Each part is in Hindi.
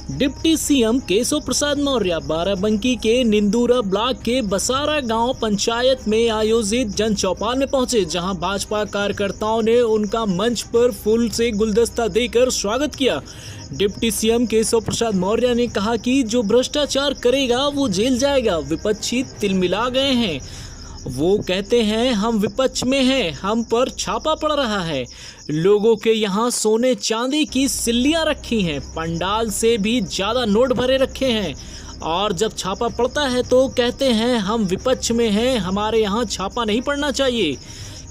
डिप्टी सीएम केशव प्रसाद मौर्य बाराबंकी के निंदूरा ब्लॉक के बसारा गांव पंचायत में आयोजित जन चौपाल में पहुंचे, जहां भाजपा कार्यकर्ताओं ने उनका मंच पर फूल से गुलदस्ता देकर स्वागत किया। डिप्टी सीएम केशव प्रसाद मौर्य ने कहा कि जो भ्रष्टाचार करेगा वो जेल जाएगा। विपक्षी तिलमिला गए हैं। वो कहते हैं हम विपक्ष में हैं, हम पर छापा पड़ रहा है। लोगों के यहाँ सोने चांदी की सिल्लियाँ रखी हैं, पंडाल से भी ज़्यादा नोट भरे रखे हैं, और जब छापा पड़ता है तो कहते हैं हम विपक्ष में हैं, हमारे यहाँ छापा नहीं पड़ना चाहिए।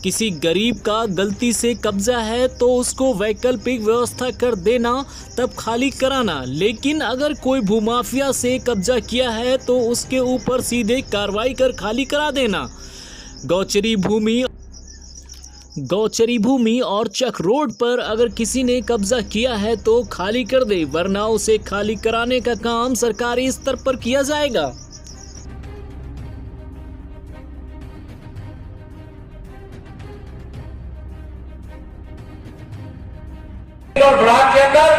किसी गरीब का गलती से कब्जा है तो उसको वैकल्पिक व्यवस्था कर देना, तब खाली कराना, लेकिन अगर कोई भूमाफिया से कब्जा किया है तो उसके ऊपर सीधे कार्रवाई कर खाली करा देना। गौचरी भूमि और चक रोड पर अगर किसी ने कब्जा किया है तो खाली कर दे, वरना उसे खाली कराने का काम सरकारी स्तर पर किया जाएगा। और ब्लॉक के अंदर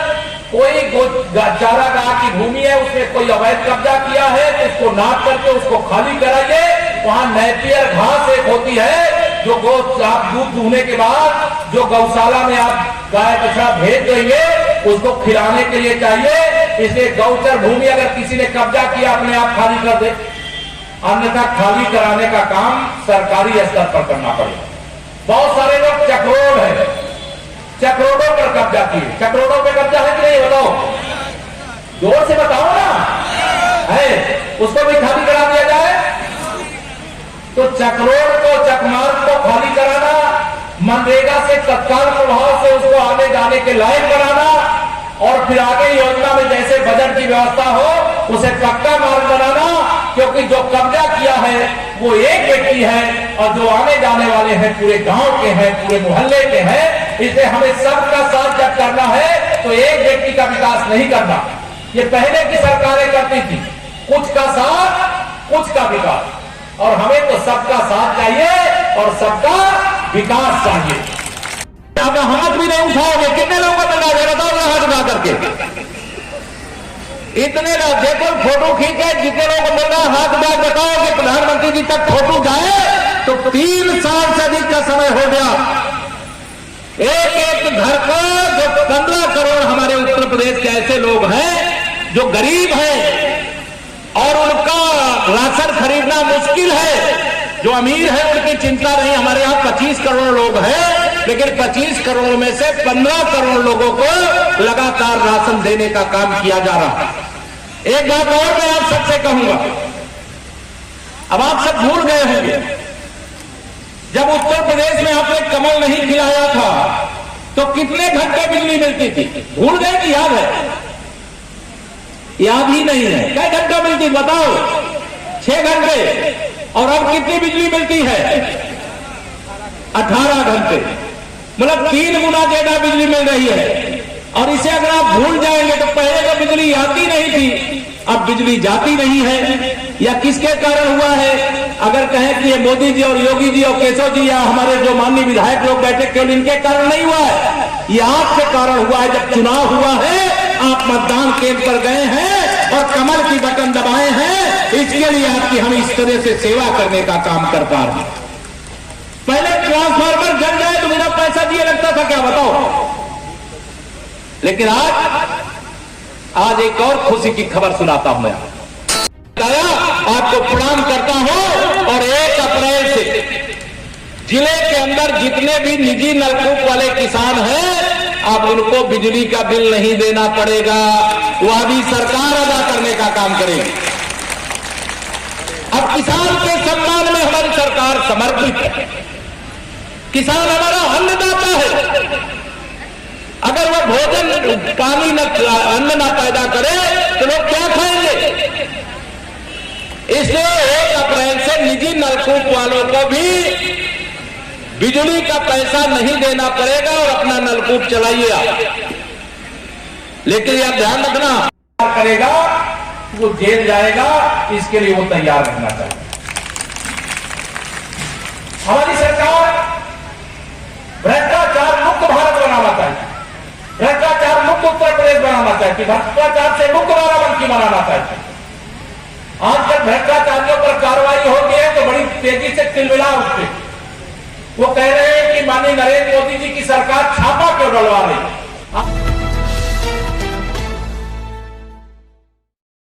कोई चारागाह की भूमि है, उसमें कोई अवैध कब्जा किया है तो उसको नाप करके उसको खाली कराइए। वहां नेपियर घास एक होती है जो आप दूध दूहने के बाद जो गौशाला में आप गाय बछड़ा भेज देंगे उसको खिलाने के लिए चाहिए। इसलिए गौचर भूमि अगर किसी ने कब्जा किया अपने आप खाली कर दे, अन्यथा खाली कराने का काम सरकारी स्तर पर करना पड़ेगा। बहुत सारे लोग चक्रोड है, चक्रोडों पर कब्जा किए। चक्रोडों पे कब्जा है कि नहीं बताओ, जोर से बताओ ना, है उसको भी खाली करा दिया जाए। तो चक्रोड को चकमार्ग को खाली कराना, मनरेगा से तत्काल प्रभाव से उसको आने जाने के लायक बनाना, और फिर आगे योजना में जैसे बजट की व्यवस्था हो उसे पक्का मार्ग बनाना, क्योंकि जो कब्जा किया है वो एक व्यक्ति है और जो आने जाने वाले हैं पूरे गांव के हैं, पूरे मोहल्ले के हैं। इसलिए हमें सबका साथ जब करना है तो एक व्यक्ति का विकास नहीं करना। ये पहले की सरकारें करती थी, कुछ का साथ कुछ का विकास, और हमें तो सबका साथ चाहिए और सबका विकास चाहिए। आप हाथ भी नहीं उठाओगे, कितने लोगों को मिल रहा है बताओ ना, हाथ उठा करके। इतने लोग देखो फोटो खींचे, जितने लोगों को मिल रहा है हाथ उठा बताओ कि प्रधानमंत्री जी तक फोटो जाए तो 3 साल से अधिक का समय हो गया। एक एक घर को जो 15 करोड़ हमारे उत्तर प्रदेश के ऐसे लोग हैं जो गरीब हैं और उनका राशन खरीदना मुश्किल है, जो अमीर है उनकी चिंता नहीं। हमारे यहाँ 25 करोड़ लोग हैं, लेकिन 25 करोड़ में से 15 करोड़ लोगों को लगातार राशन देने का काम किया जा रहा है। एक बात और मैं आप सबसे कहूंगा, अब आप सब भूल गए होंगे, जब उत्तर प्रदेश में आपने कमल नहीं खिलाया था तो कितने घंटे बिजली मिलती थी? भूल गए कि याद है? याद ही नहीं है। क्या घंटा मिलती बताओ? 6 घंटे। और अब कितनी बिजली मिलती है? 18 घंटे, मतलब 3 गुना ज्यादा बिजली मिल रही है। और इसे अगर आप भूल जाएंगे तो पहले तो बिजली आती नहीं थी, अब बिजली जाती नहीं है। या किसके कारण हुआ है? अगर कहें कि ये मोदी जी और योगी जी और केशव जी या हमारे जो माननीय विधायक लोग बैठे, केवल इनके कारण नहीं हुआ है, ये आपके कारण हुआ है। जब चुनाव हुआ है, आप मतदान केंद्र पर गए हैं और कमल की बटन दबाए हैं, इसके लिए आपकी हम इस तरह से सेवा करने का काम कर पा रहे हैं। पहले ट्रांसफार्मर जल जाए तो मेरा पैसा दिए लगता था, क्या बताओ? लेकिन आज एक और खुशी की खबर सुनाता हूं मैं। आपको प्रणाम करता हूं, और 1 अप्रैल से जिले के अंदर जितने भी निजी नलकूप वाले किसान हैं, अब उनको बिजली का बिल नहीं देना पड़ेगा, वह भी सरकार अदा करने का काम करेगी। अब किसान के सम्मान में हमारी सरकार समर्पित है। किसान हमारा अन्नदाता है। अगर वह भोजन पानी न अन्न न पैदा करे तो लोग क्या खाएंगे? इसलिए 1 अप्रैल से निजी नलकूप वालों को भी बिजली का पैसा नहीं देना पड़ेगा और अपना नलकूप चलाइए आप। लेकिन यह ध्यान रखना, करेगा वो जेल जाएगा, इसके लिए वो तैयार रहना चाहिए। हमारी सरकार भ्रष्टाचार मुक्त भारत बनाना चाहिए, भ्रष्टाचार मुक्त उत्तर प्रदेश बनाना चाहिए, भ्रष्टाचार से मुक्त की मनाना चाहिए। आजकल भ्रष्टाचारियों पर कार्रवाई होती है तो बड़ी तेजी से तिलमिला उठते। वो कह रहे हैं कि माननीय नरेंद्र मोदी जी की सरकार छापा क्यों डलवा रही है।